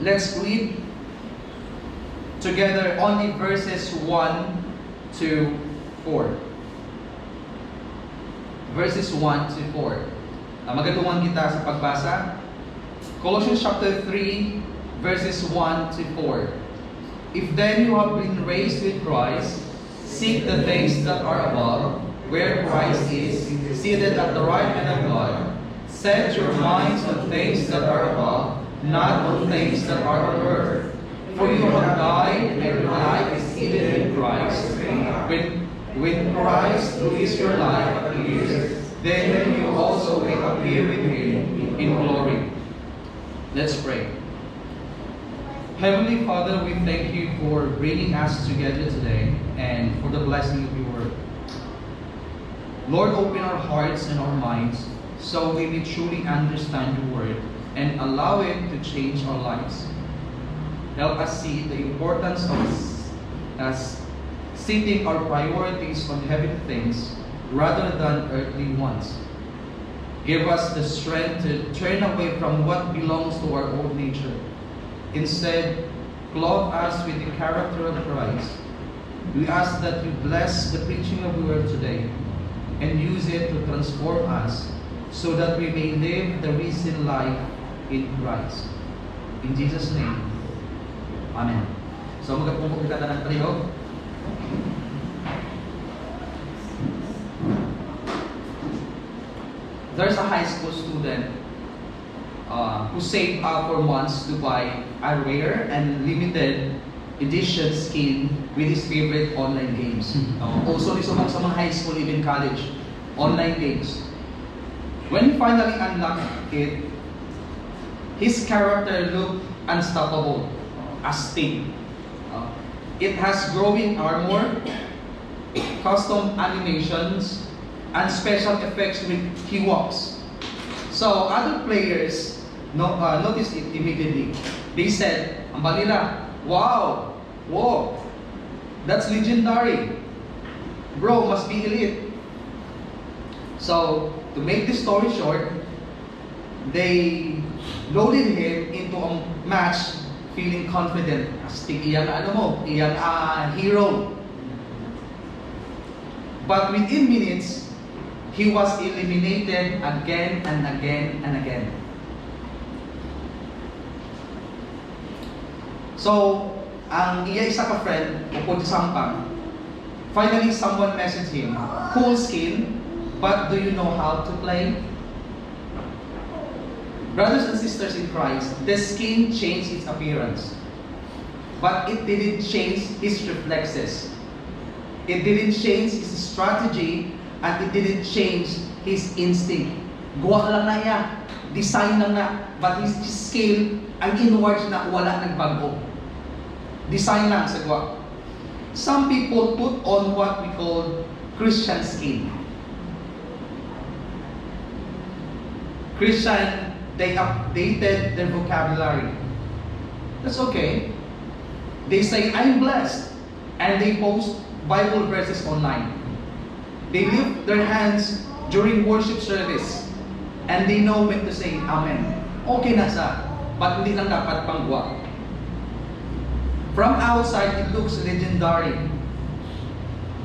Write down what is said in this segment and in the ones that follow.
Let's read together only verses 1 to 4. Verses 1 to 4. Magatungan kita sa pagbasa. Colossians chapter 3, verses 1 to 4. If then you have been raised with Christ, seek the things that are above, where Christ is, seated at the right hand of God. Set your minds on things that are above, not on things that are on earth. For you have died, and your life is hidden in Christ. When Christ, who is your life, appears, then you also will appear with Him in glory. Let's pray. Heavenly Father, we thank you for bringing us together today and for the blessing of your word. Lord, open our hearts and our minds so we may truly understand your word and allow it to change our lives. Help us see the importance of us setting our priorities on heavenly things rather than earthly ones. Give us the strength to turn away from what belongs to our old nature. Instead, clothe us with the character of Christ. We ask that you bless the preaching of the word today and use it to transform us so that we may live the risen life in Christ. In Jesus' name, Amen. So magpupok kita ng trio. There's a high school student who saved up for months to buy a rare and limited edition skin with his favorite online games. Also, sa mga high school, even college, online games. When he finally unlocked it, his character looked unstoppable, as Sting. It has growing armor, custom animations, and special effects when he walks. So other players noticed it immediately. They said, ang balila, wow, whoa, that's legendary. Bro, must be elite. So to make this story short, they loaded him into a match feeling confident. Astig iyang hero. But within minutes, he was eliminated again and again and again. So, ang isa ka friend, upo sa sampang, finally someone messaged him, cool skin, but do you know how to play? Brothers and sisters in Christ, the skin changed its appearance, but it didn't change his reflexes. It didn't change his strategy, and it didn't change his instinct. Guwak lang na niya, design lang na, but his skill, ang inwards na wala nagbago. Design lang sa guwak. Some people put on what we call Christian skin. Christian, they updated their vocabulary. That's okay. They say, I'm blessed, and they post Bible verses online. They lift their hands during worship service and they know when to say Amen. Okay na sa, but hindi lang dapat pangguwa. From outside, it looks legendary.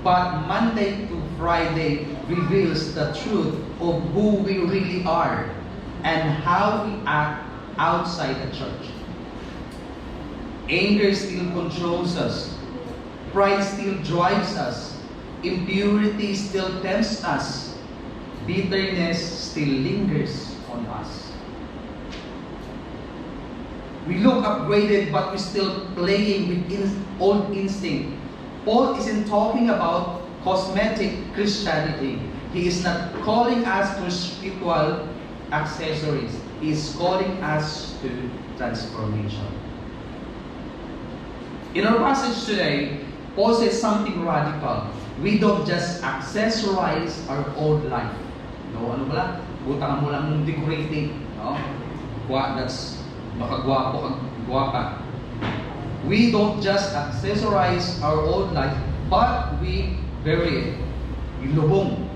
But Monday to Friday reveals the truth of who we really are and how we act outside the church. Anger still controls us. Pride still drives us. Impurity still tempts us. Bitterness still lingers on us. We look upgraded, but we're still playing with old instinct. Paul isn't talking about cosmetic Christianity. He is not calling us to spiritual accessories. He is calling us to transformation. In our passage today, Paul says something radical. We don't just accessorize our old life. No, ano pala? Butangan mo lang ng decorating. No? That's baka guwapa. We don't just accessorize our old life, but we bury it. Ilubong.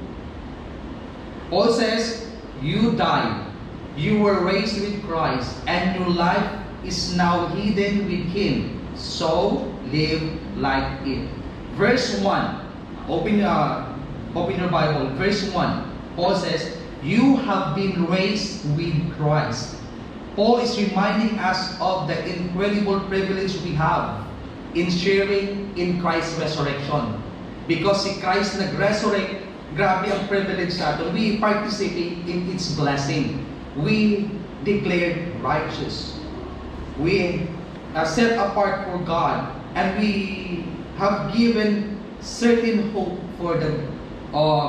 Paul says, you died. you were raised with Christ, and your life is now hidden with Him. So, live like it. Verse 1. Open your Bible. Verse 1. Paul says, you have been raised with Christ. Paul is reminding us of the incredible privilege we have in sharing in Christ's resurrection. Because si Christ nag-resurrect, grabe ang privilege sa atin. We participate in its blessing. We declared righteous. We are set apart for God. And we have given certain hope for the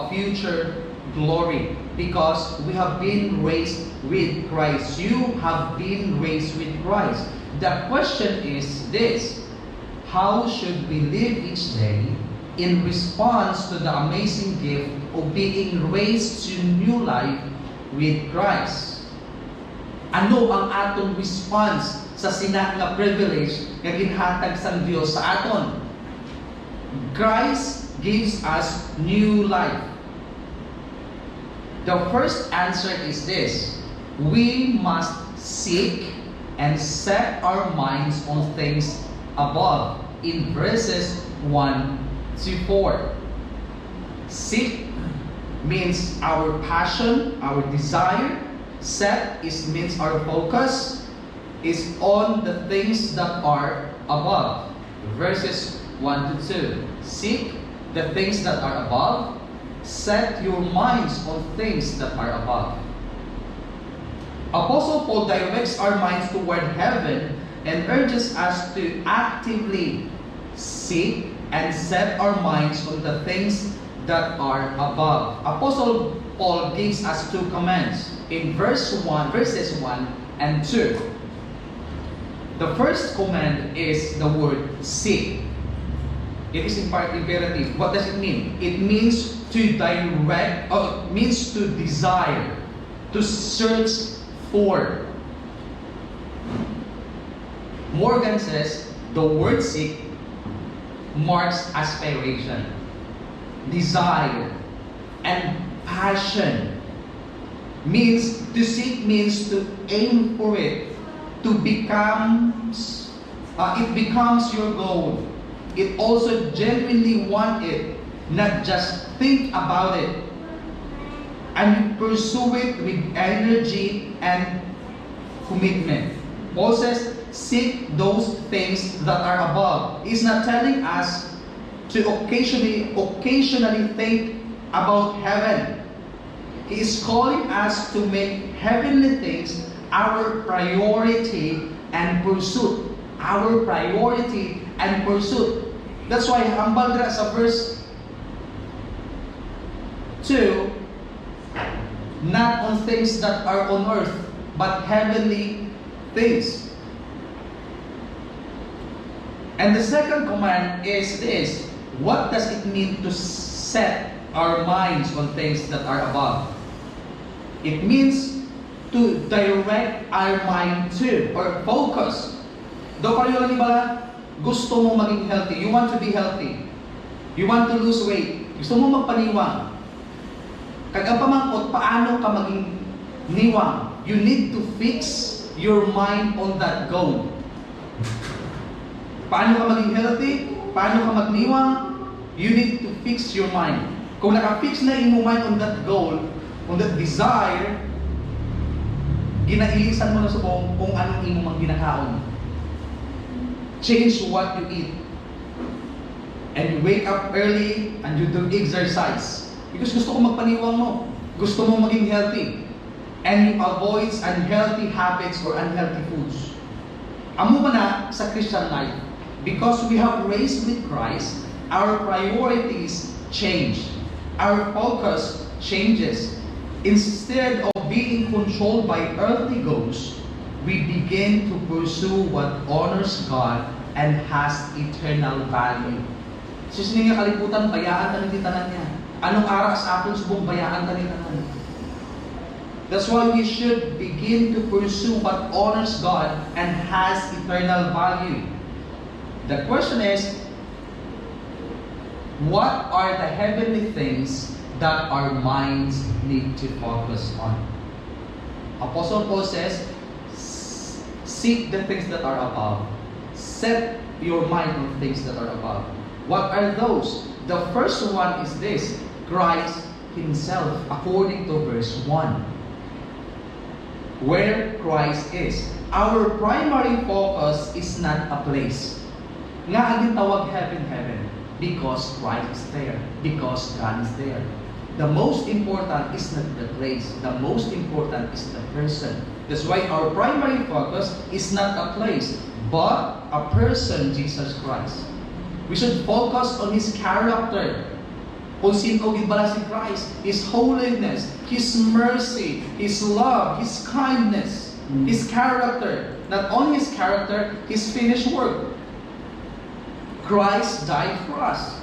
future glory. Because we have been raised with Christ. You have been raised with Christ. The question is this: how should we live each day in response to the amazing gift of being raised to new life with Christ? Ano ang atong response sa sina nga privilege nga ginhatag sang Dios sa aton? Christ gives us new life. The first answer is this: we must seek and set our minds on things above. In verses 1 to 4. Seek means our passion, our desire. Set means our focus is on the things that are above. Verses 1 to 2. Seek the things that are above. Set your minds on things that are above. Apostle Paul directs our minds toward heaven and urges us to actively seek and set our minds on the things that are above. Apostle Paul gives us two commands in verses 1 and 2. The first command is the word seek. It is in part imperative. What does it mean? It means to direct, means to desire, to search for. Morgan says the word seek marks aspiration, desire, and passion. Means to seek means to aim for it, to becomes it becomes your goal. It also genuinely want it, not just think about it, and you pursue it with energy and commitment. Paul says, seek those things that are above. He's not telling us to occasionally think about heaven. He is calling us to make heavenly things our priority and pursuit. Our priority and pursuit. That's why hambal dira sa verse 2, not on things that are on earth, but heavenly things. And the second command is this: what does it mean to set our minds on things that are above? It means to direct our mind to, or focus. Do kayo lang ba, gusto mo maging healthy, you want to be healthy, you want to lose weight, gusto mo magpaniwang. Kagapamangkot, paano ka maging niwang? You need to fix your mind on that goal. Paano ka maging healthy? Paano ka magniwang? You need to fix your mind. Kung naka-fix na yung mind on that goal, on that desire, ginailisan mo na sa kung anong imong ginakaon. Change what you eat. And you wake up early and you do exercise. Because gusto ko magpaniwang mo. Gusto mo maging healthy. And you avoid unhealthy habits or unhealthy foods. Amo man na sa Christian life. Because we have raised with Christ, our priorities change. Our focus changes. Instead of being controlled by earthly goals, we begin to pursue what honors God and has eternal value. Sus niya kalibutan, bayaan tanin di tanan niya. Anong aras aton subong bayaan tanin tanan. That's why we should begin to pursue what honors God and has eternal value. The question is, what are the heavenly things that our minds need to focus on? Apostle Paul says, seek the things that are above. Set your mind on things that are above. What are those? The first one is this, Christ Himself, according to verse 1. Where Christ is. Our primary focus is not a place. Nga ang tawag heaven, heaven. Because Christ is there. Because God is there. The most important is not the place. The most important is the person. That's why our primary focus is not a place, but a person, Jesus Christ. We should focus on His character. Kung sino gibala si Christ, His holiness, His mercy, His love, His kindness, His character. Not only His character, His finished work. Christ died for us.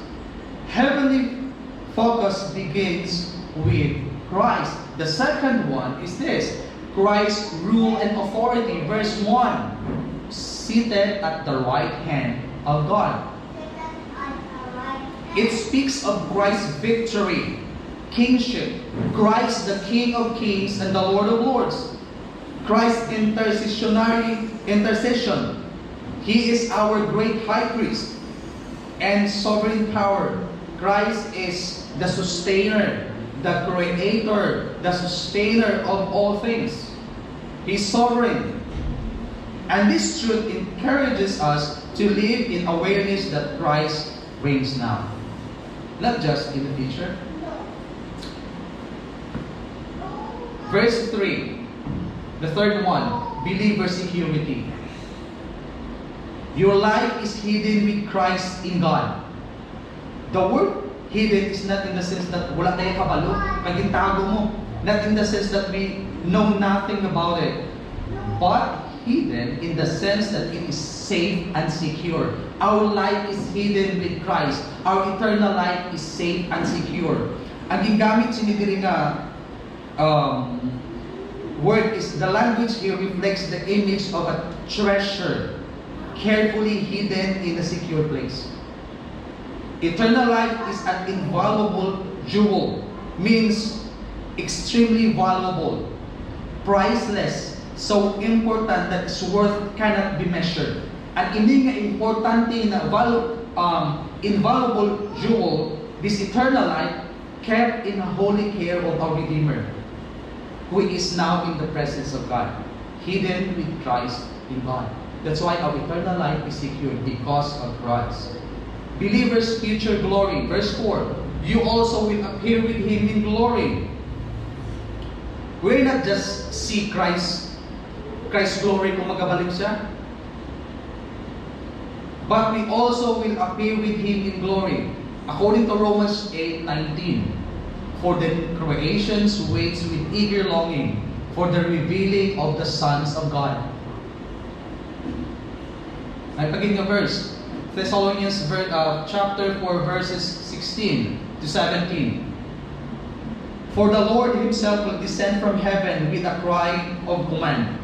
Heavenly focus begins with Christ. The second one is this, Christ's rule and authority. Verse 1, seated at the right hand of God. It speaks of Christ's victory, kingship, Christ the King of kings and the Lord of lords, Christ's intercession. He is our great high priest and sovereign power. Christ is the sustainer, the creator, the sustainer of all things. He's sovereign. And this truth encourages us to live in awareness that Christ reigns now. Not just in the future. Verse 3, the third one, believer security. Your life is hidden with Christ in God. The word hidden is not in the sense that wala tayo kabalo, pagkintago mo. Not in the sense that we know nothing about it. But hidden in the sense that it is safe and secure. Our life is hidden with Christ. Our eternal life is safe and secure. Ang gingamit sinidiri nga word is, the language here reflects the image of a treasure carefully hidden in a secure place. Eternal life is an invaluable jewel, means extremely valuable, priceless, so important that its worth cannot be measured. Ang ini nga importante na invaluable jewel, this eternal life, kept in a holy care of our Redeemer, who is now in the presence of God, hidden with Christ in God. That's why our eternal life is secured because of Christ. Believers' future glory. Verse 4, you also will appear with Him in glory. We're not just see Christ's glory kung magabalik siya, but we also will appear with Him in glory. According to Romans 8:19, for the creations waits with eager longing for the revealing of the sons of God. Ay pagin nga verse, Thessalonians chapter 4 verses 16 to 17. For the Lord Himself will descend from heaven with a cry of command,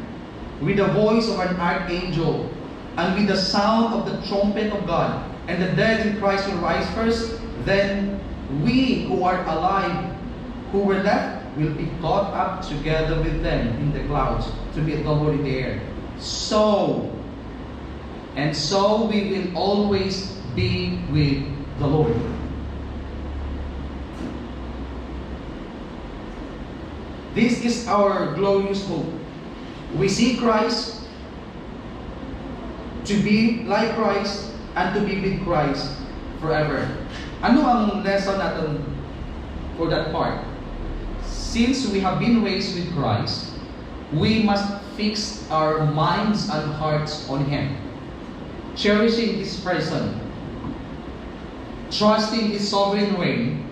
with the voice of an archangel, and with the sound of the trumpet of God, and the dead in Christ will rise first. Then we who are alive, who were left, will be caught up together with them in the clouds to meet the Lord in the air. So we will always be with the Lord. This is our glorious hope. We see Christ, to be like Christ, and to be with Christ forever. Ano ang lesson natin for that part? Since we have been raised with Christ, we must fix our minds and hearts on Him, cherishing His person, trusting His sovereign reign,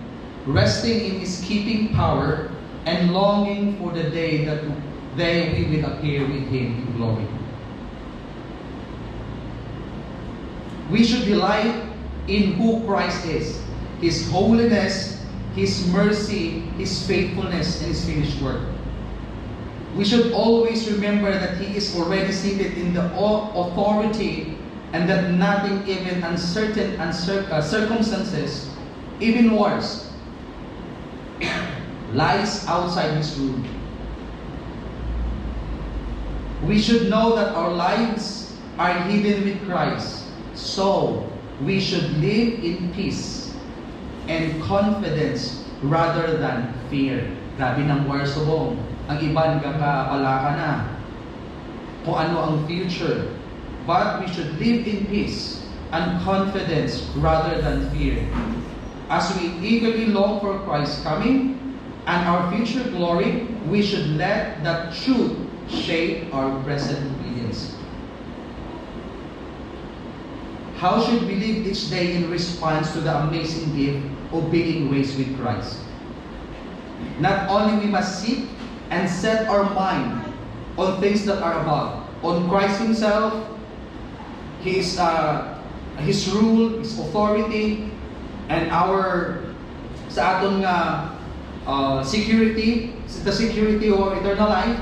resting in His keeping power, and longing for the day that we will appear with Him in glory. We should delight in who Christ is, His holiness, His mercy, His faithfulness, and His finished work. We should always remember that He is already seated in the authority, and that nothing, even uncertain circumstances, even wars, lies outside His rule. We should know that our lives are hidden with Christ. So, we should live in peace and confidence rather than fear. Grabe ng war subong. Ang iba nagkakapalaka na kung ano ang future. But we should live in peace and confidence rather than fear. As we eagerly long for Christ's coming and our future glory, we should let that truth shape our present obedience. How should we live each day in response to the amazing gift of being raised with Christ? Not only we must seek and set our mind on things that are above, on Christ Himself, His rule, His authority, and our sa aton nga security, the security of eternal life,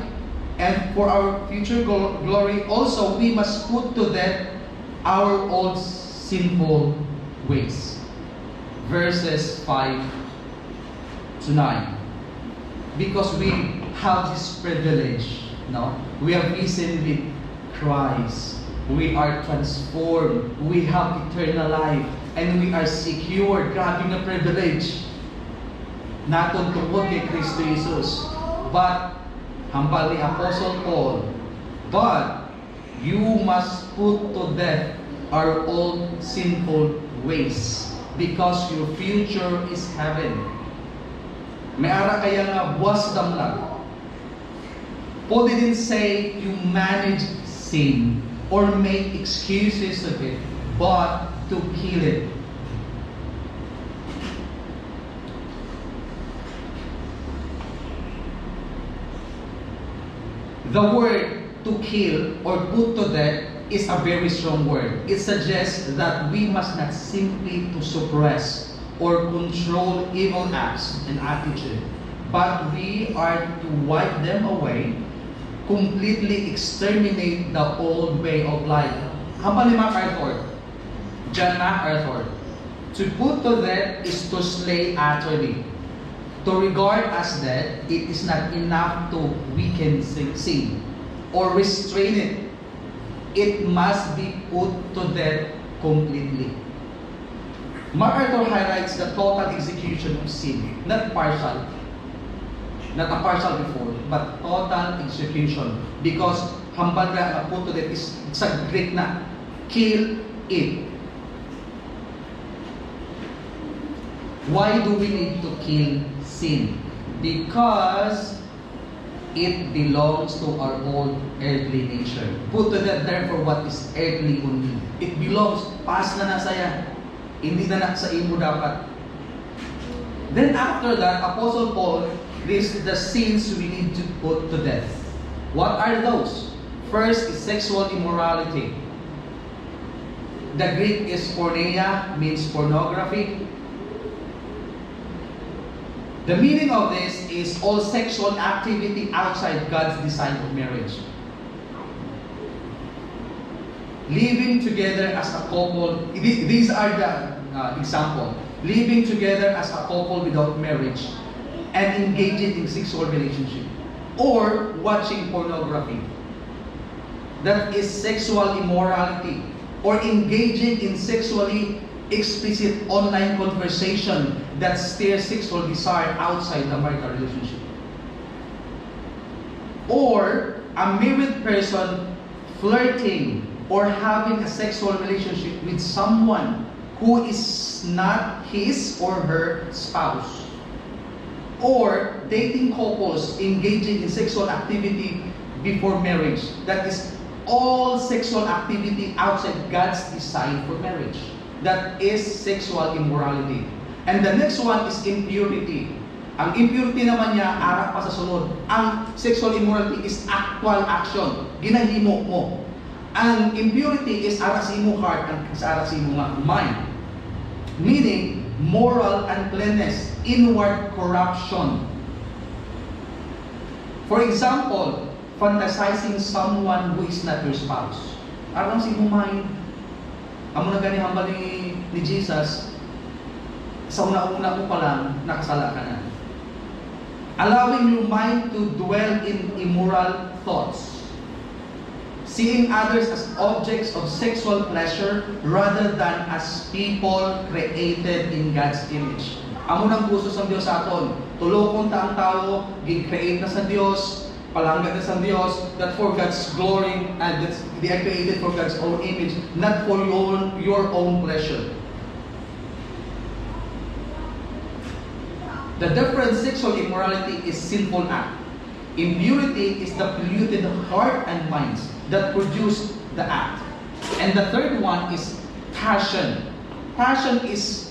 and for our future glory, also we must put to death our old sinful ways. Verses 5 to 9. Because we have this privilege, no? We have risen with Christ. We are transformed. We have eternal life. And we are secure. Grabe nga privilege. Naton tungkol kay Kristo Jesus. But, hambal ni Apostle Paul, but you must put to death our old sinful ways because your future is heaven. May ara kaya nga buwas damlag. Paul didn't say you manage sin or make excuses of it, but to kill it. The word to kill or put to death is a very strong word. It suggests that we must not simply to suppress or control evil acts and attitude, but we are to wipe them away, completely exterminate the old way of life. Hambal ni MacArthur, John MacArthur, to put to death is to slay utterly. To regard as dead, it is not enough to weaken sin or restrain it. It must be put to death completely. MacArthur highlights the total execution of sin, not partial. Not a partial before, but total execution. Because hambal na put to death is sa Greek na kill it. Why do we need to kill sin? Because it belongs to our old earthly nature. Put to death therefore what is earthly only. It belongs, pass na saya. Hindi na sa imo dapat. Then after that, Apostle Paul lists the sins we need to put to death. What are those? First is sexual immorality. The Greek is porneia, means pornography. The meaning of this is all sexual activity outside God's design of marriage. Living together as a couple, these are the example. Living together as a couple without marriage and engaging in sexual relationship. Or watching pornography. That is sexual immorality. Or engaging in sexually explicit online conversation that stirs sexual desire outside the marital relationship. Or a married person flirting or having a sexual relationship with someone who is not his or her spouse. Or dating couples engaging in sexual activity before marriage. That is all sexual activity outside God's design for marriage. That is sexual immorality. And the next one is impurity. Ang impurity naman niya, arak pa sa sunod. Ang sexual immorality is actual action. Ginahimo mo. Ang impurity is arak sa imo heart and sa arak sa imo mind. Meaning, moral uncleanness, inward corruption. For example, fantasizing someone who is not your spouse. Aram sa imo mind. Amo na gani hambal ni Jesus, sa una-una mo pa lang, nakasala ka na. Allowing your mind to dwell in immoral thoughts. seeing others as objects of sexual pleasure rather than as people created in God's image. Amo nang gusto sa Dios sa aton. Tulokon ta ang tao, gi-create na sa Dios, palangga na sa Dios, that for God's glory, and that they are created for God's own image, not for your own pleasure. The different sexual immorality is sinful act. Impurity is the polluted heart and minds that produce the act. And the third one is passion. Passion is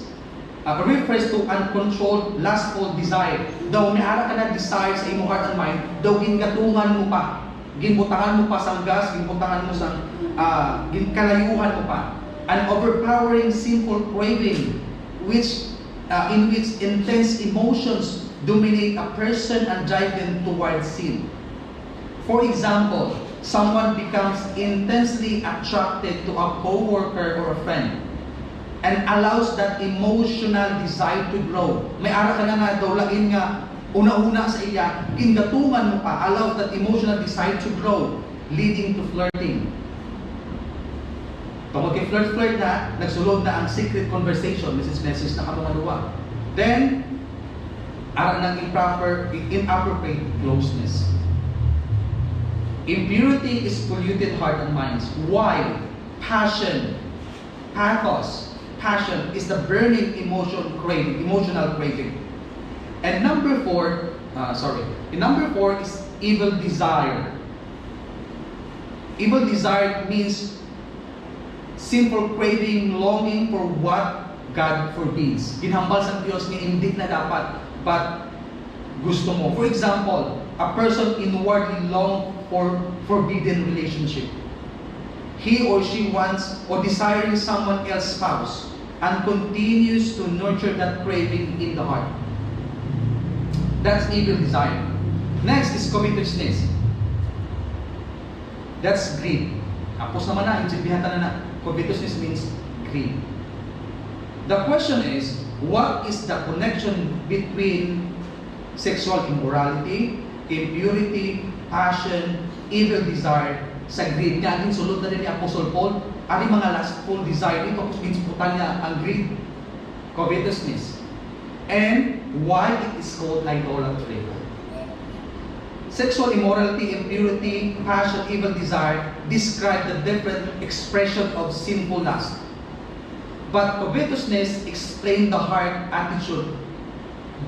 refers to uncontrolled, lustful desire. Daw may ara ka na desire sa imong heart and mind, daw gingatungan mo pa. Ginbutangan mo pa sang gas, ginbutangan mo sang ginkalayuhan mo pa. An overpowering sinful craving in which intense emotions dominate a person and drive them towards sin. For example, someone becomes intensely attracted to a co-worker or a friend and allows that emotional desire to grow. May ara ka na nga daw lain nga una-una sa iya, gingatungan mo pa, allows that emotional desire to grow, leading to flirting. Pag mag-flirt na, nagsulod na ang secret conversation, message na kamangaluwa. Then, ara ng inappropriate closeness. Impurity is polluted heart and minds. Why? Passion, pathos, passion is the burning emotional craving. And number four is evil desire. Evil desire means sinful craving, longing for what God forbids. Ginhambal sa Diyos nga hindi na dapat, but gusto mo. For example, a person inwardly long for forbidden relationship. He or she wants or desiring someone else's spouse and continues to nurture that craving in the heart. That's evil desire. Next is covetousness. That's greed. Apos naman na, intindihan na covetousness means greed. The question is, what is the connection between sexual immorality, impurity, passion, evil desire sa greed? Kaya sulod na rin ni Apostle Paul, ari mga lustful desire dito, tapos ginsputan niya ang greed, covetousness. And why it is called idolatry. Sexual immorality, impurity, passion, evil desire describe the different expression of sinful lust. But covetousness explain the heart attitude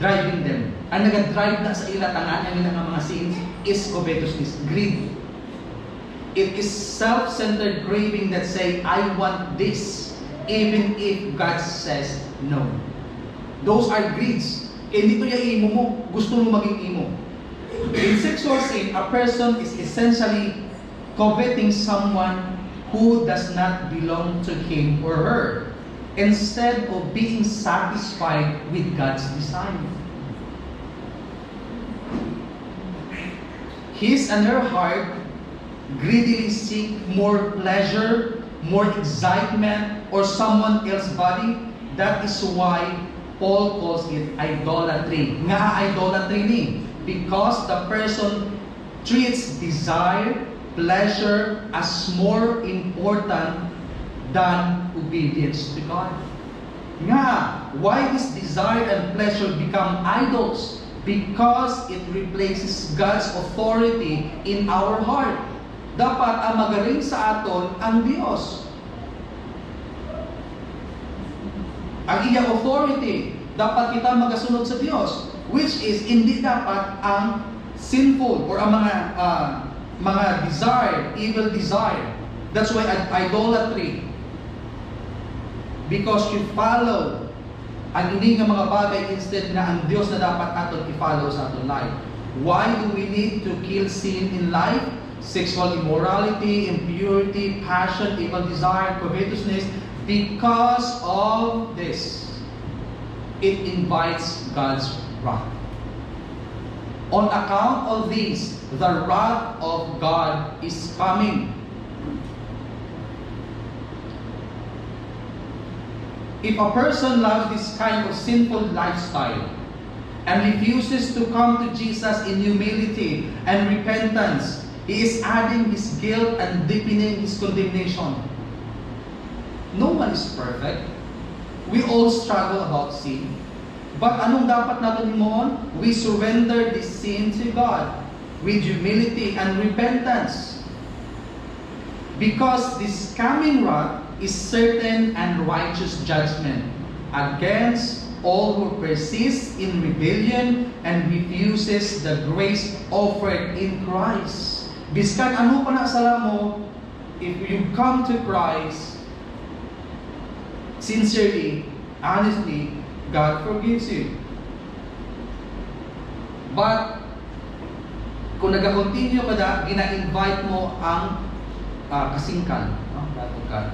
driving them. Ang nag-drive na sa ila tanan ang ilang mga sins is covetousness, greed. It is self-centered craving that say, I want this, even if God says no. Those are greeds. Kaya dito yung imo mo, gusto mo maging imo. In sexual sin, a person is essentially coveting someone who does not belong to him or her, instead of being satisfied with God's design. His and her heart greedily seek more pleasure, more excitement, or someone else's body. That is why Paul calls it idolatry. Nga idolatry ni, because the person treats desire, pleasure as more important than obedience to God. Nga, why this desire and pleasure become idols? Because it replaces God's authority in our heart. Dapat ang magaling sa aton ang Diyos. Ang iyang authority, dapat kita magasunod sa Diyos, which is hindi dapat ang sinful or ang mga desire, evil desire. That's why idolatry. Because you follow ang hindi nga mga bagay instead na ang Diyos na dapat aton i-follow sa aton life. Why do we need to kill sin in life? Sexual immorality, impurity, passion, evil desire, covetousness. Because of this, it invites God's wrath. On account of this, the wrath of God is coming. If a person loves this kind of sinful lifestyle and refuses to come to Jesus in humility and repentance, He is adding his guilt and deepening his condemnation. No one is perfect. We all struggle about sin. But anong dapat natin himoon? We surrender this sin to God with humility and repentance. Because this coming wrath is certain and righteous judgment against all who persist in rebellion and refuses the grace offered in Christ. Biskan ano pa na sala mo, if you come to Christ sincerely, honestly, God forgives you. But kung nag-continue ka na, gina-invite mo ang kasingkan. God.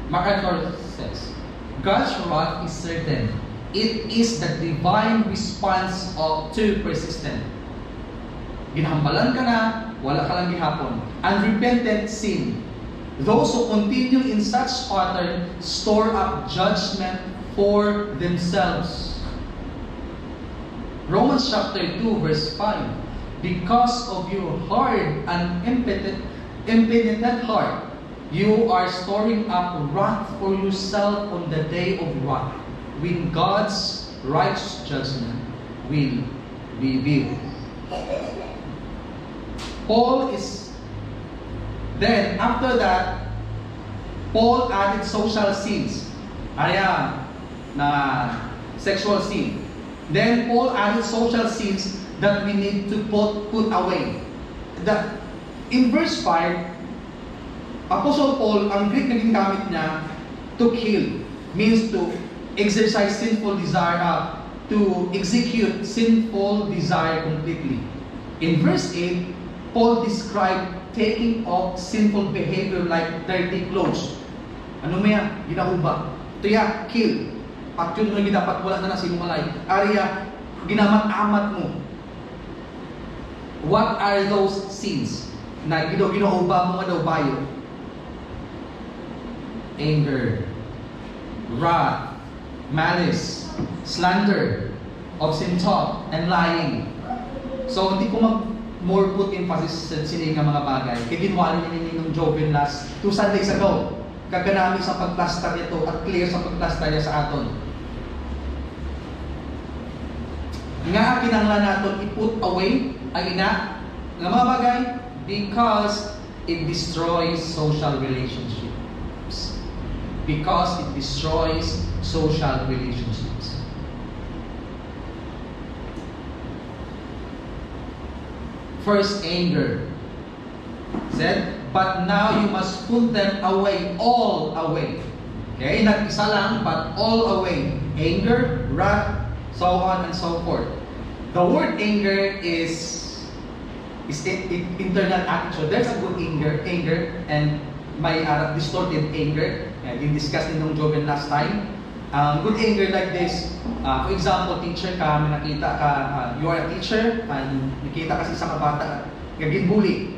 MacArthur says, God's wrath is certain. It is the divine response to persistent. Ginahambalan ka na, wala ka lang gihapon. Unrepentant sin. Those who continue in such pattern store up judgment for themselves. Romans chapter 2 verse 5. Because of your hard and impenitent heart, you are storing up wrath for yourself on the day of wrath, when God's righteous judgment will be revealed. Then, after that, Paul added social sins. Na sexual sin. Then, Paul added social sins that we need to put away. In verse 5, Apostle Paul, ang Greek na ginamit niya, to kill, means to exercise sinful desire, to execute sinful desire completely. In verse 8, Paul described taking off sinful behavior like dirty clothes. Ano maya? Ginahuba. Ito ya, kill. At yun mo dapat wala na sinumalay. Ariya, ginamat-amat mo. What are those sins na ginahuba mo nga daw bayo? Anger, wrath, malice, slander, obscene talk, and lying. So, hindi ko more put emphasis sa sining mga bagay. Kaya ginwali niya ng Joven last 2 Sundays ago. Kaganami sa pagplasta nito at clear sa pagplasta niya sa aton. Nga kinanglan natin i-put away ang ina ng mga bagay because it destroys social relationships. Because it destroys social relationships. First, anger. Said, but now you must put them away, all away. Okay, not isa lang, but all away. Anger, wrath, so on and so forth. The word anger is internal attitude. There's a good anger, and may distorted anger. We discussed in Joven last time. Good anger like this. For example, teacher ka, may nakita ka, you are a teacher, and nakita ka sa isang bata, gaging bully.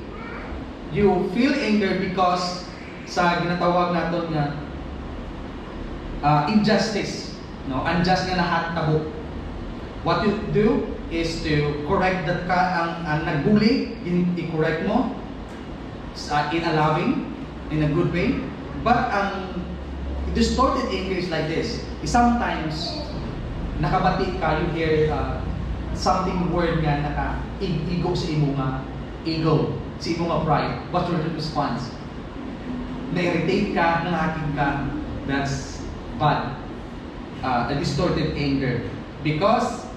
You feel anger because sa ginatawag natin nga injustice, no? Unjust nga lahat tabok. What you do is to correct that ka ang nagbully, i-correct mo in a loving, in a good way. But ang distorted anger is like this. Sometimes nakabati ka, you hear something word nga naka-ego sa imo nga ego, sa imo nga pride. What's your response? Na-irritate ka, nangaking ka. That's bad. A distorted anger. Because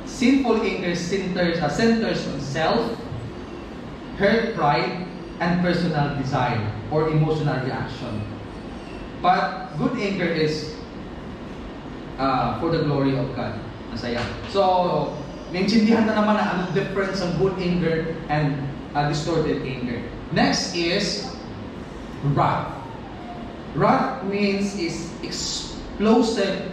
sinful anger centers on self, hurt pride, and personal desire or emotional reaction. But good anger is for the glory of God. Masaya. So, naintindihan na naman na anong difference ng good anger and distorted anger. Next is wrath. Wrath means is explosive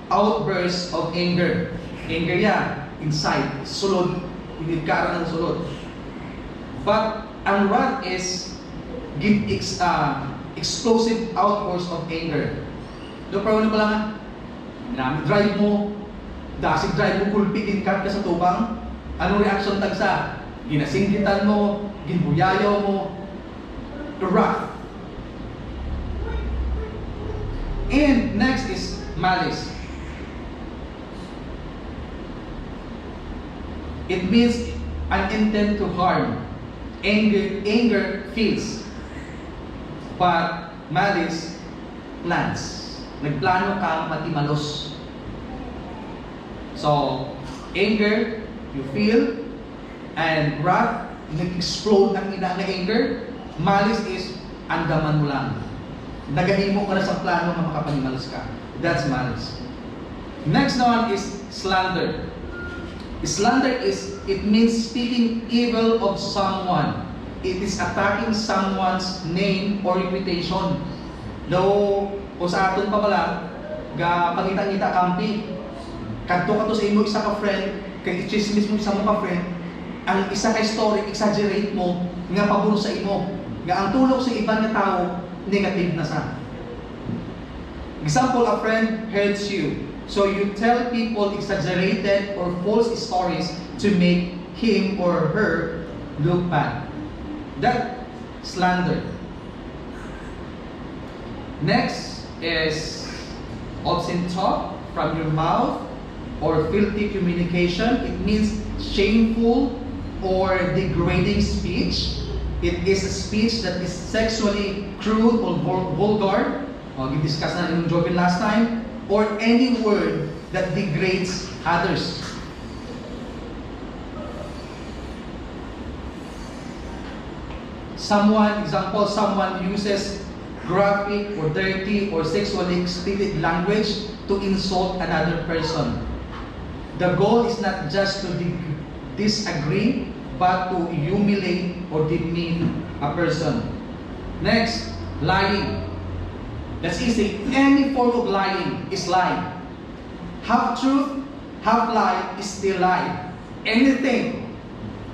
outburst of anger. Anger yan, inside, sulod. Hindi ka ng sulod. But ang wrath is explosive outburst of anger. Doon parang pa lang drive mo, dasig drive mo, kulpitin ka sa tubang, anong reaction tagsa? Ginasinggitan mo, ginbuyayaw mo, wrath. And next is malice. It means an intent to harm. Anger feels, but malice plans. Nagplano kang matimalos. So, anger, you feel, and wrath, nag-explode ang ina na anger. Malice is, andaman mo lang. Nagahimo ka na sa plano na makapanimalos ka. That's malice. Next one is slander. Slander is, it means speaking evil of someone. It is attacking someone's name or reputation. Though, o sa aton pa pala, pangita-ngita kampi, kadto ka to sa imo isa ka friend, kay i-chismis mo isa mo ka friend, ang isa ka story, exaggerate mo, nga paburo sa imo, nga ang tulog sa ibang nga tao, negative na sa. Example, a friend hurts you. So you tell people exaggerated or false stories to make him or her look bad. That slander. Next is obscene talk from your mouth or filthy communication. It means shameful or degrading speech. It is a speech that is sexually crude or vulgar. Discuss na yung Joven last time. Or any word that degrades others. Someone uses graphic or dirty or sexually explicit language to insult another person. The goal is not just to disagree, but to humiliate or demean a person. Next, lying. That's easy. Any form of lying is lying. Half truth, half lie is still lie. Anything.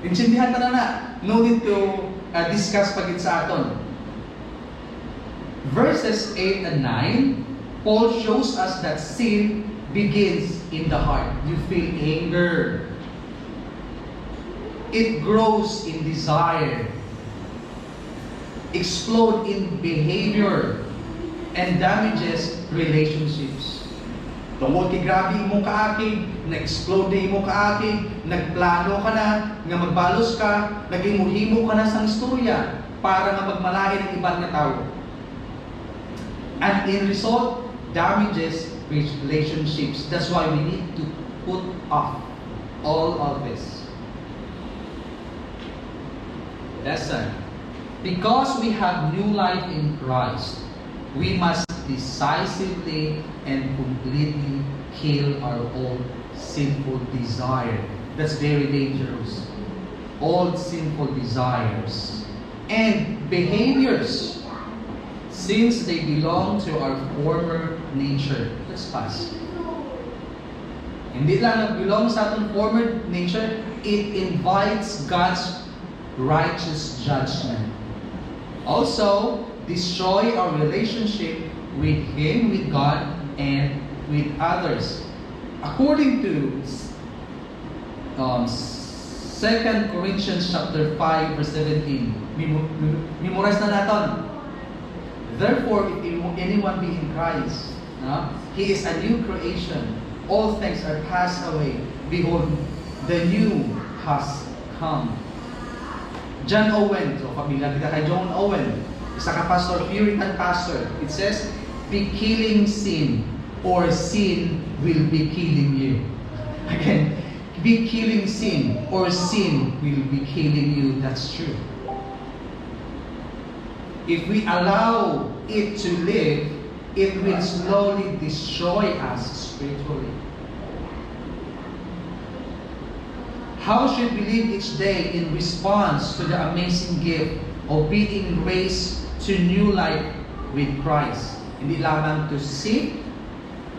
Intindihan na na. No need to discuss pagit sa aton. Verses 8 and 9, Paul shows us that sin begins in the heart. You feel anger. It grows in desire. Explode in behavior. And damages relationships. Tungkol kay grabe mo kaakig, na-explode mo kaakig, nagplano ka na, nga magbalos ka, naghimuhimo ka na sa istorya para nga magmalain ang ibang na tao. And in result, damages relationships. That's why we need to put off all of this. Lesson. Because we have new life in Christ, we must decisively and completely kill our old sinful desire. That's very dangerous. Old sinful desires and behaviors, since they belong to our former nature. Let's pass. Hindi lang belong sa ating former nature, it invites God's righteous judgment. Also, destroy our relationship with Him, with God, and with others. According to 2 Corinthians chapter 5, verse 17, memorize na natin. Therefore, if anyone be in Christ, he is a new creation. All things are passed away. Behold, the new has come. John Owen, so pamilya kita kay John Owen, isa ka pastor, Puritan pastor. It says, be killing sin, or sin will be killing you. Again, be killing sin, or sin will be killing you. That's true. If we allow it to live, it will slowly destroy us spiritually. How should we live each day in response to the amazing gift of being raised to new life with Christ? Hindi lamang to seek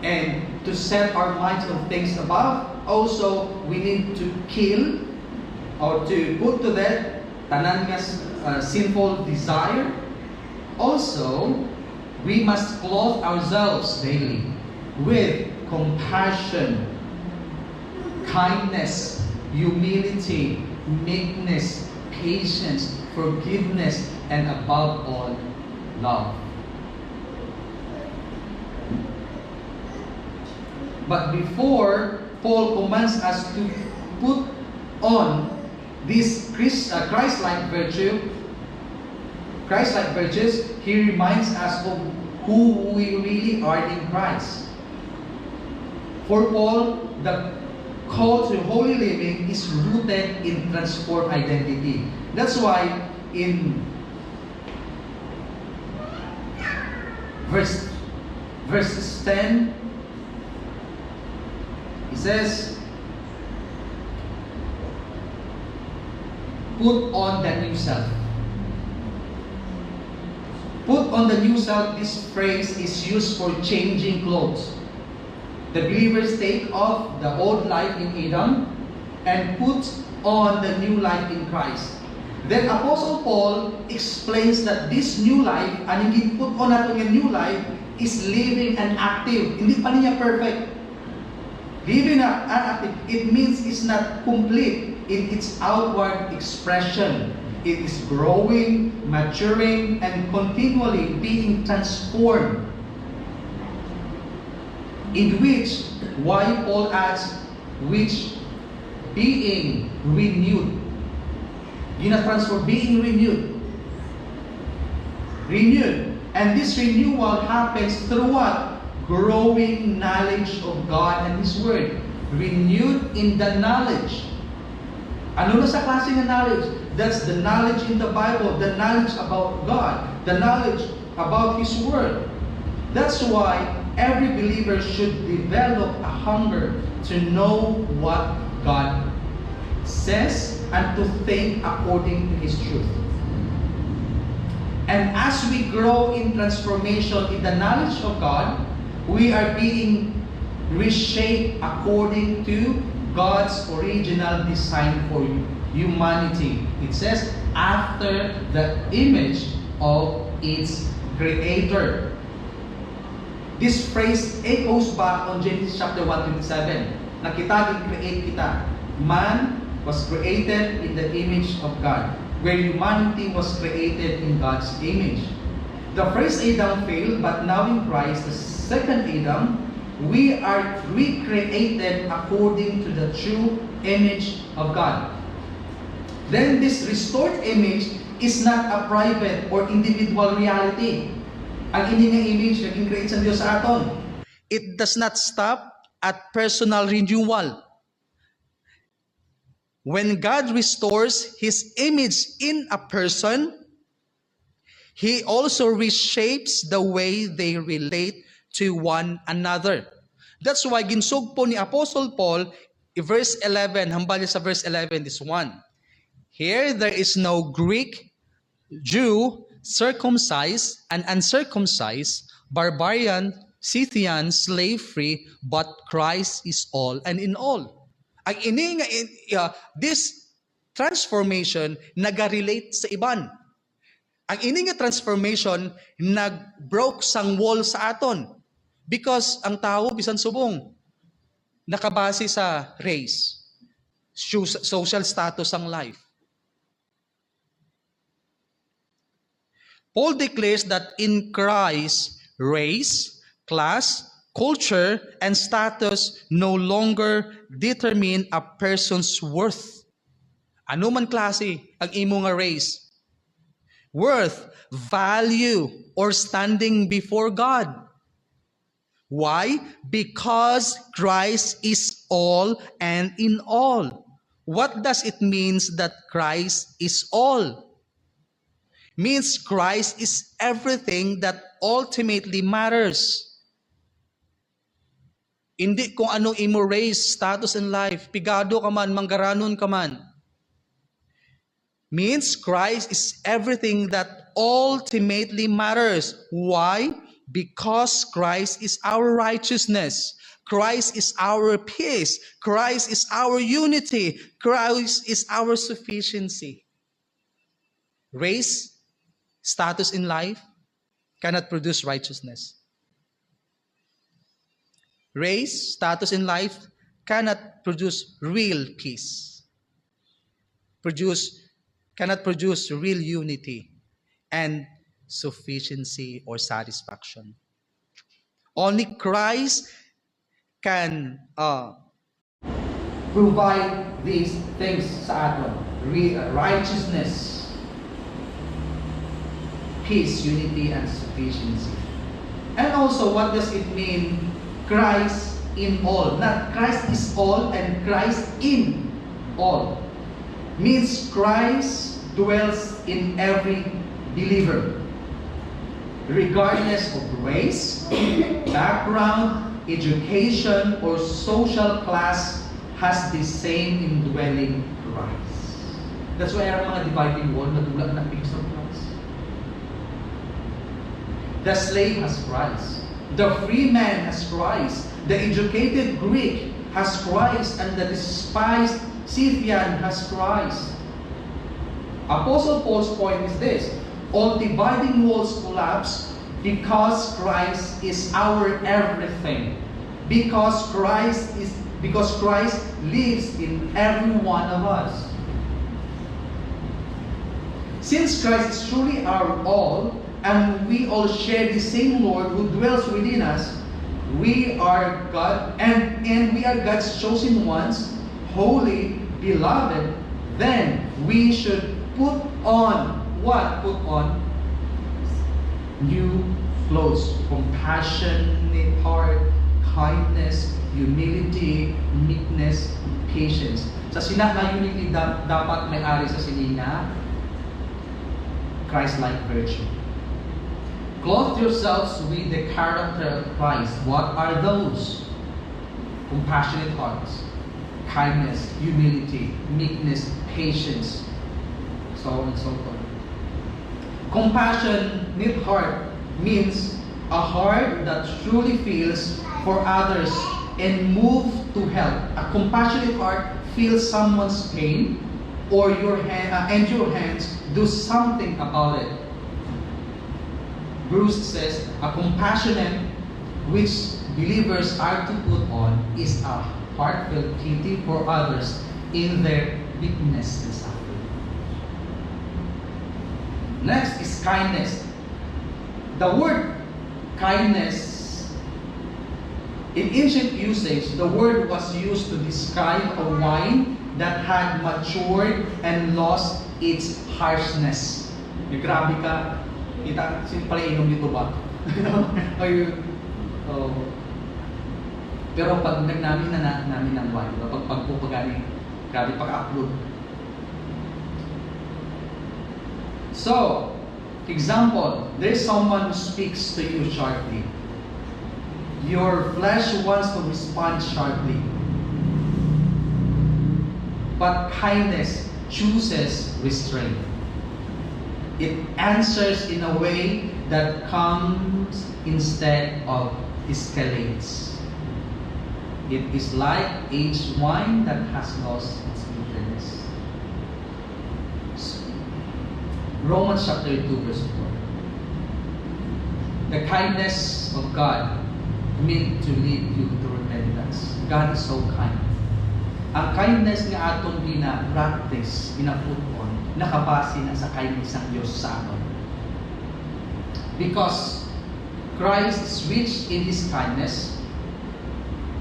and to set our minds on things above. Also, we need to kill or to put to death tanan nga sinful desire. Also, we must clothe ourselves daily with compassion, kindness, humility, meekness, patience, forgiveness, and above all, love. But before Paul commands us to put on this Christ-like virtues, he reminds us of who we really are in Christ. For Paul, the call to holy living is rooted in transformed identity. That's why in verses 10, he says, put on the new self. Put on the new self, this phrase is used for changing clothes. The believers take off the old life in Adam and put on the new life in Christ. Then Apostle Paul explains that this new life, ang hindi put on natin yung new life, is living and active. Hindi pa niya perfect. Living and active, it means it's not complete in its outward expression. It is growing, maturing, and continually being transformed. In which, why Paul adds, which being renewed. Transform, being renewed. Renewed. And this renewal happens through what? Growing knowledge of God and His Word. Renewed in the knowledge. Ano na sa klase ng knowledge? That's the knowledge in the Bible, the knowledge about God, the knowledge about His Word. That's why every believer should develop a hunger to know what God says and to think according to His truth. And as we grow in transformation in the knowledge of God, we are being reshaped according to God's original design for humanity. It says, after the image of its Creator. This phrase echoes back on Genesis chapter 1:27. Na kita create kita. Man was created in the image of God, where humanity was created in God's image. The first Adam failed, but now in Christ, the second Adam, we are recreated according to the true image of God. Then this restored image is not a private or individual reality. Ang ining nga image naging create sa Diyos sa aton. It does not stop at personal renewal. When God restores His image in a person, He also reshapes the way they relate to one another. That's why ginsog po ni Apostle Paul, verse 11, hambal niya sa verse 11, this one. Here there is no Greek, Jew, circumcised and uncircumcised, barbarian, Scythian, slave-free, but Christ is all and in all. Ang ini nga this transformation nagarelate sa iban. Ang ini nga transformation nag-broke sang wall sa aton. Because ang tao bisan subong nakabase sa race, social status ang life. Paul declares that in Christ, race, class, culture, and status no longer determine a person's worth. Ano man klase ang imo nga race? Worth, value, or standing before God. Why? Because Christ is all and in all. What does it mean that Christ is all? Means Christ is everything that ultimately matters. Hindi kung ano imo race, status in life, pigado ka man, manggaranon ka man. Means Christ is everything that ultimately matters. Why? Because Christ is our righteousness. Christ is our peace. Christ is our unity. Christ is our sufficiency. Race, status in life cannot produce righteousness. Race, status in life cannot produce real peace. cannot produce real unity and sufficiency or satisfaction. Only Christ can provide these things sa atin. Righteousness, peace, unity, and sufficiency. And also, what does it mean? Christ in all. Not Christ is all and Christ in all. Means Christ dwells in every believer. Regardless of race, background, education, or social class, has the same indwelling Christ. That's why ang mga dividing wall, nadula na picture of Christ. The slave has Christ. The free man has Christ. The educated Greek has Christ. And the despised Scythian has Christ. Apostle Paul's point is this: all dividing walls collapse because Christ is our everything. Because Christ lives in every one of us. Since Christ is truly our all, and we all share the same Lord who dwells within us, we are God, and we are God's chosen ones, holy, beloved. Then we should put on what? Put on new clothes: compassionate heart, kindness, humility, meekness, patience. Sa sinama unity dapat may-ari sa sinina, Christ-like virtue. Clothe yourselves with the character of Christ. What are those? Compassionate hearts, kindness, humility, meekness, patience, so on and so forth. Compassionate heart means a heart that truly feels for others and move to help. A compassionate heart feels someone's pain, or your hands do something about it. Bruce says, a compassionate which believers are to put on is a heartfelt pity for others in their weakness and suffering. Next is kindness. The word kindness, in ancient usage, the word was used to describe a wine that had matured and lost its harshness. Grabe ka, kita, pala inom nito ba? Pero pag nagnamin na namin ng wine, pag pagpupagani, grabe pag-upload. So, example, there's someone who speaks to you sharply. Your flesh wants to respond sharply. But kindness chooses restraint. It answers in a way that comes instead of escalates. It is like aged wine that has lost its bitterness. Romans chapter 2 verse 4. The kindness of God meant to lead you to repentance. God is so kind. Ang kindness nga atong gina-practice, gina-put-on, nakabase na sa kindness ng Diyos sa aton. Because Christ is rich in His kindness,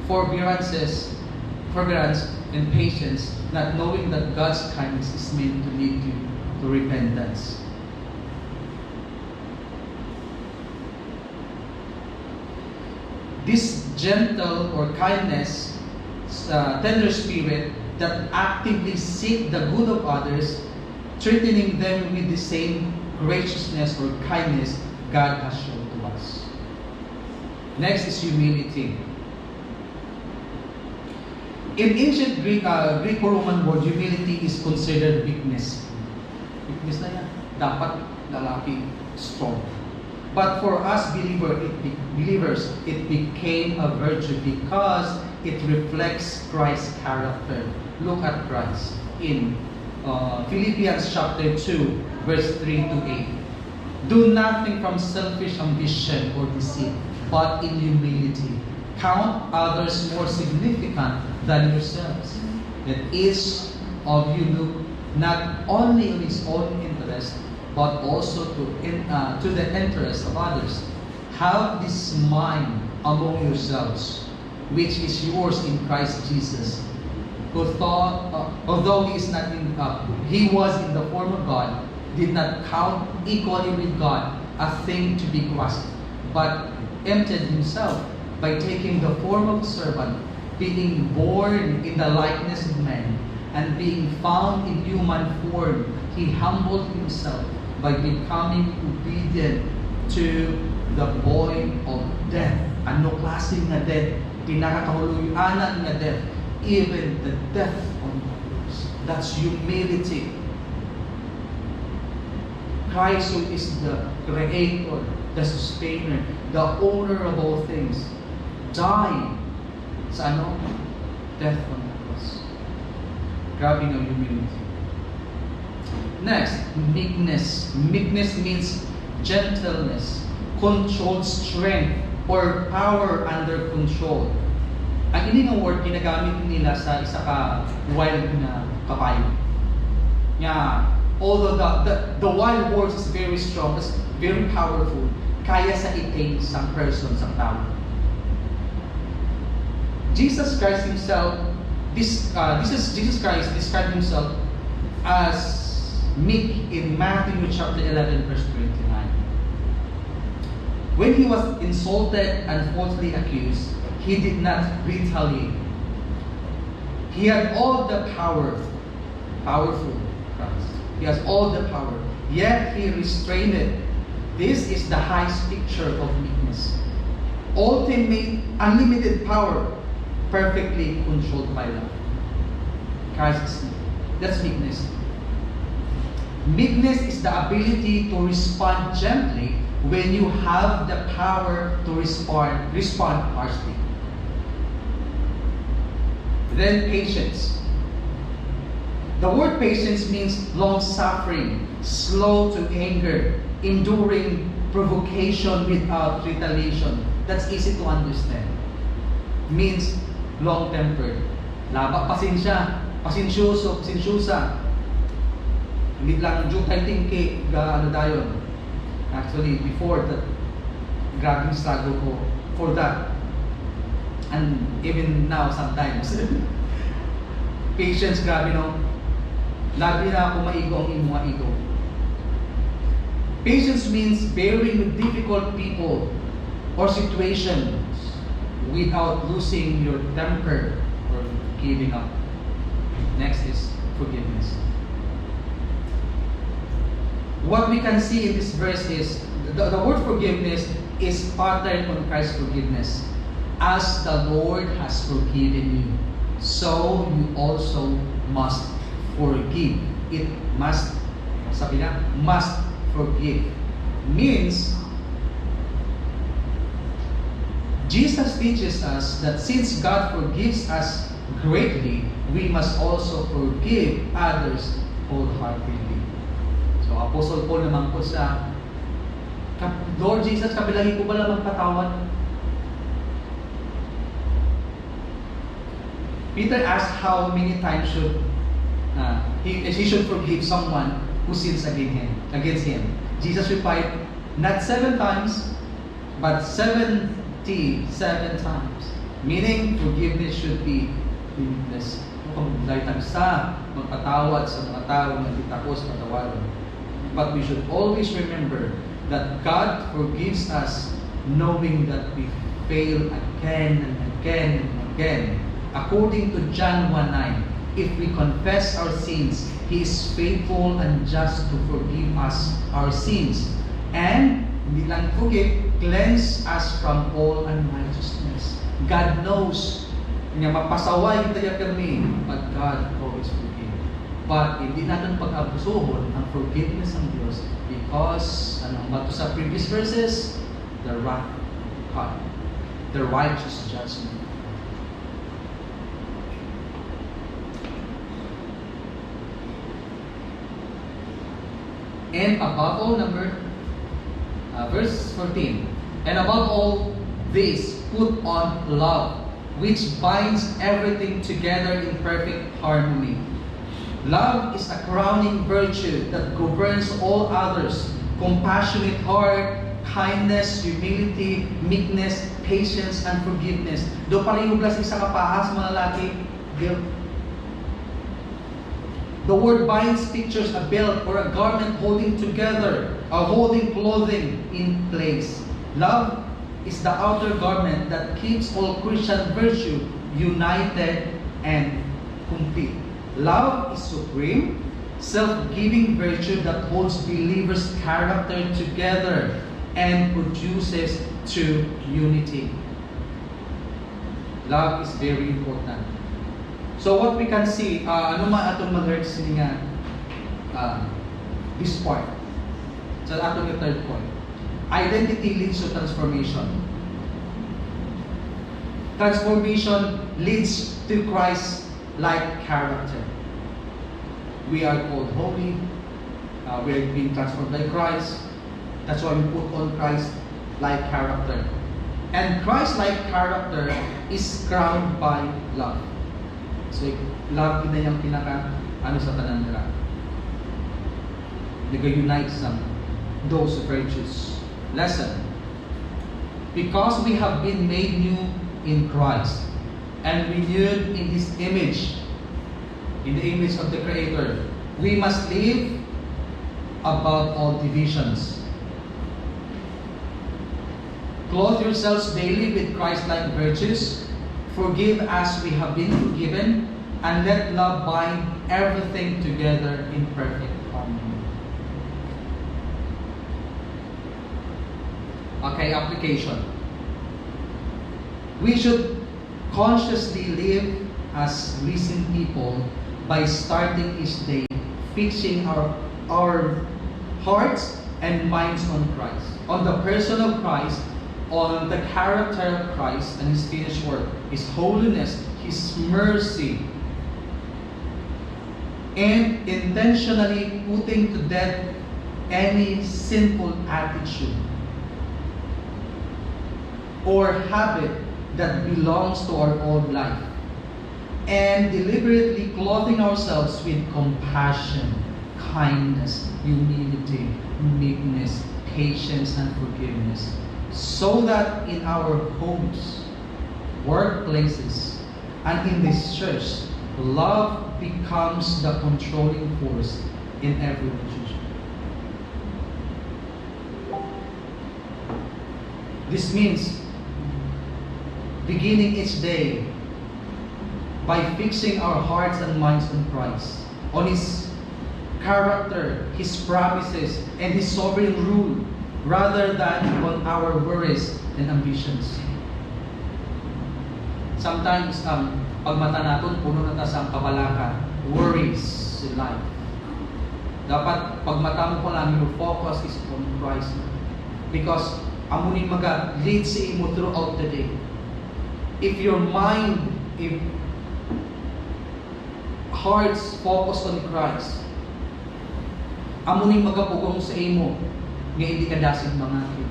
forbearance and patience, not knowing that God's kindness is meant to lead you to repentance. This gentle or kindness, tender spirit that actively seek the good of others, treating them with the same graciousness or kindness God has shown to us. Next is humility. In ancient Greco-Roman world, humility is considered weakness. Weakness na yan. Dapat lalaki strong. But for us believers, it became a virtue because it reflects Christ's character. Look at Christ in Philippians chapter 2, verse 3 to 8. Do nothing from selfish ambition or deceit, but in humility count others more significant than yourselves. Let each of you look not only on his own interest, but also to the interest of others. Have this mind among yourselves, which is yours in Christ Jesus, who thought, although he was in the form of God, did not count equally with God a thing to be grasped, but emptied himself by taking the form of a servant, being born in the likeness of man, and being found in human form, he humbled himself by becoming obedient to the point of death. Ano klaseng nga death? Pinakakahuluyanan nga death. Even the death on the cross. That's humility. Christ, who is the creator, the sustainer, the owner of all things, died sa ano? Death on the cross. Grabe ng humility. Next, meekness. Meekness means gentleness, controlled strength, or power under control. Ang ini nga word, ginagamit nila sa isa ka wild na kabayo. Although the wild horse is very strong, is very powerful, kaya sa itain sa person, sa tao. Jesus Christ himself, Jesus Christ described himself as meek in Matthew chapter 11 verse 29. When he was insulted and falsely accused, he did not retaliate. He had all the power, powerful Christ. He has all the power, yet he restrained it. This is the highest picture of meekness. Ultimate, unlimited power, perfectly controlled by love. Christ is meek. That's meekness. Meekness is the ability to respond gently when you have the power to respond harshly. Then patience. The word patience means long-suffering, slow to anger, enduring provocation without retaliation. That's easy to understand. Means long-tempered. Pasensya, pasensyoso, pasensyosa. Hindi lang jutay tingki, ano dayon. Actually, before that, grabing struggle ko for that. And even now, sometimes. Patience, grabe no? Labi na ako maigo ang imong igo. Patience means bearing with difficult people or situations without losing your temper or giving up. Next is forgiveness. What we can see in this verse is the word forgiveness is patterned on Christ's forgiveness. As the Lord has forgiven you, so you also must forgive. It must, sabi na, must forgive. Means, Jesus teaches us that since God forgives us greatly, we must also forgive others wholeheartedly. So, Apostle Paul naman po sa, Lord Jesus, kabilangin ko pala magpatawad. Peter asked how many times he should forgive someone who sins against him. Jesus replied, not 7 times, but 77 times. Meaning, forgiveness should be limitless. Kung sa magpatawad sa mga tao na di tapos patawarin. But we should always remember that God forgives us knowing that we fail again and again and again. According to John 1:9, if we confess our sins, He is faithful and just to forgive us our sins. And, hindi lang forgive, cleanse us from all unrighteousness. God knows nga mapasaway tayo kami, but God always forgive. But hindi natin pag-abusuhon ang forgiveness ng Diyos because, bato sa previous verses, the wrath of God, the righteous judgment. And above all, verse 14. And above all this, put on love, which binds everything together in perfect harmony. Love is a crowning virtue that governs all others. Compassionate heart, kindness, humility, meekness, patience, and forgiveness. Do pareho plus isa ka paas mga lalaki, guilt. The word binds pictures a belt or a garment holding together, holding clothing in place. Love is the outer garment that keeps all Christian virtue united and complete. Love is supreme, self-giving virtue that holds believers' character together and produces true unity. Love is very important. So what we can see, ano man atong mag-learn nga this part. So atong yung third point. Identity leads to transformation. Transformation leads to Christ-like character. We are called holy. We are being transformed by Christ. That's why we put on Christ-like character. And Christ-like character is crowned by love. So, love na yung pinaka, sa tanan nila. Nag-unite sa those virtues. Lesson. Because we have been made new in Christ and renewed in His image, in the image of the Creator, we must live above all divisions. Clothe yourselves daily with Christ-like virtues. Forgive as we have been forgiven, and let love bind everything together in perfect harmony. Okay, application. We should consciously live as risen people by starting each day fixing our hearts and minds on Christ, on the person of Christ, on the character of Christ and His finished work, His holiness, His mercy, and intentionally putting to death any sinful attitude or habit that belongs to our old life, and deliberately clothing ourselves with compassion, kindness, humility, meekness, patience, and forgiveness, so that in our homes, workplaces, and in this church, love becomes the controlling force in every relationship. This means beginning each day by fixing our hearts and minds on Christ, on His character, His promises, and His sovereign rule, rather than on our worries and ambitions. Sometimes, pag mata natin, puno na ta sa kabalaka, worries in life. Dapat, pag mata mo pa lang, your focus is on Christ. Because, amunin lead sa imo throughout the day. If your mind, if hearts focus on Christ, amunin magapugong sa imo, nga hindi ka dasig mangakit.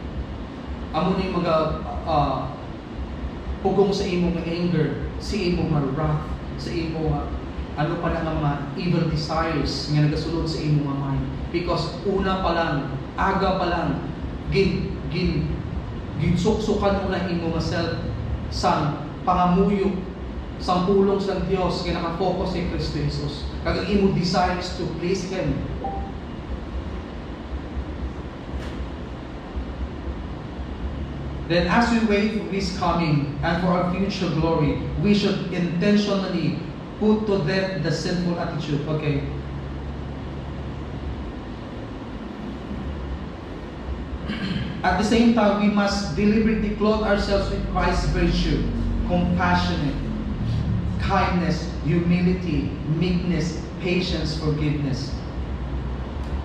Amo ni pugong sa imo nga anger, sa imo nga wrath, sa imo ano pa na mga evil desires nga nagasulod sa imo nga mind. Because una pa lang, aga pa lang, ginsuksukan mo na imo nga self sang pangamuyo, sang pulong sa Dios nga nakafocus sa Kristo Jesus. Kag imo desires to please Him. Then as we wait for His coming and for our future glory, we should intentionally put to death the sinful attitude. Okay. At the same time, we must deliberately clothe ourselves with Christ's virtue, compassionate, kindness, humility, meekness, patience, forgiveness.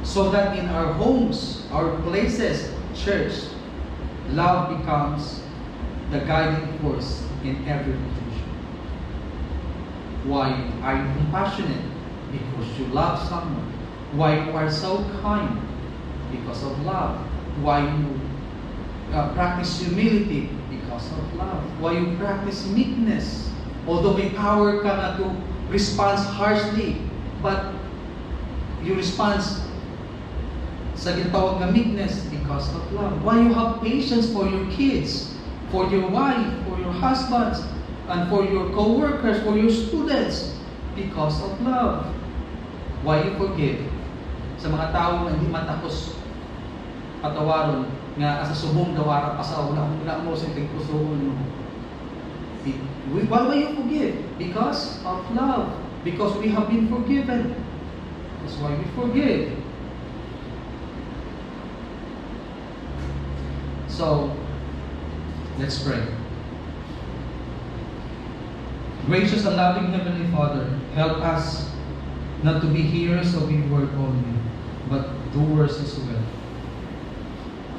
So that in our homes, our places, church, love becomes the guiding force in every relationship. Why are you compassionate? Because you love someone. Why you are so kind? Because of love. Why you practice humility? Because of love. Why you practice meekness? Although may power ka na to respond harshly, but you respond sa gitawag nga meekness because of love. Why you have patience for your kids, for your wife, for your husbands, and for your co-workers, for your students? Because of love. Why you forgive? Sa mga tao na hindi matapos patawaron, nga asa subong dawara pasaw, wala mo sa tigpusoon mo. Why you forgive? Because of love. Because we have been forgiven. That's why we forgive. So, let's pray. Gracious and loving Heavenly Father, help us not to be hearers of your word only, but doers as well.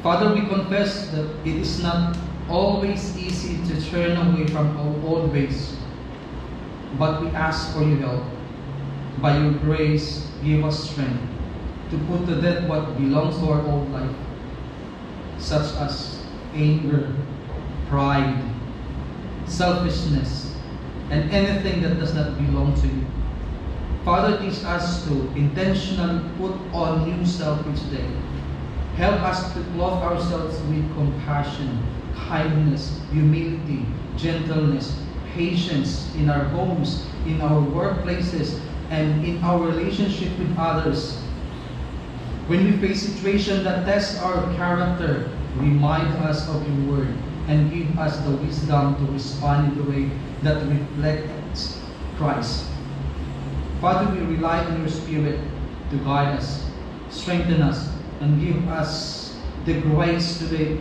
Father, we confess that it is not always easy to turn away from our old ways, but we ask for your help. By your grace, give us strength to put to death what belongs to our old life, such as anger, pride, selfishness, and anything that does not belong to you. Father, teach us to intentionally put on new self each day. Help us to clothe ourselves with compassion, kindness, humility, gentleness, patience in our homes, in our workplaces, and in our relationship with others. When we face situations that test our character, remind us of your word and give us the wisdom to respond in the way that reflects Christ. Father, we rely on your Spirit to guide us, strengthen us, and give us the grace today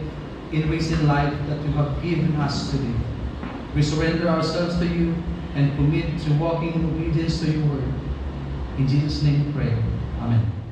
in raising life that you have given us today. We surrender ourselves to you and commit to walking in obedience to your word. In Jesus' name we pray. Amen.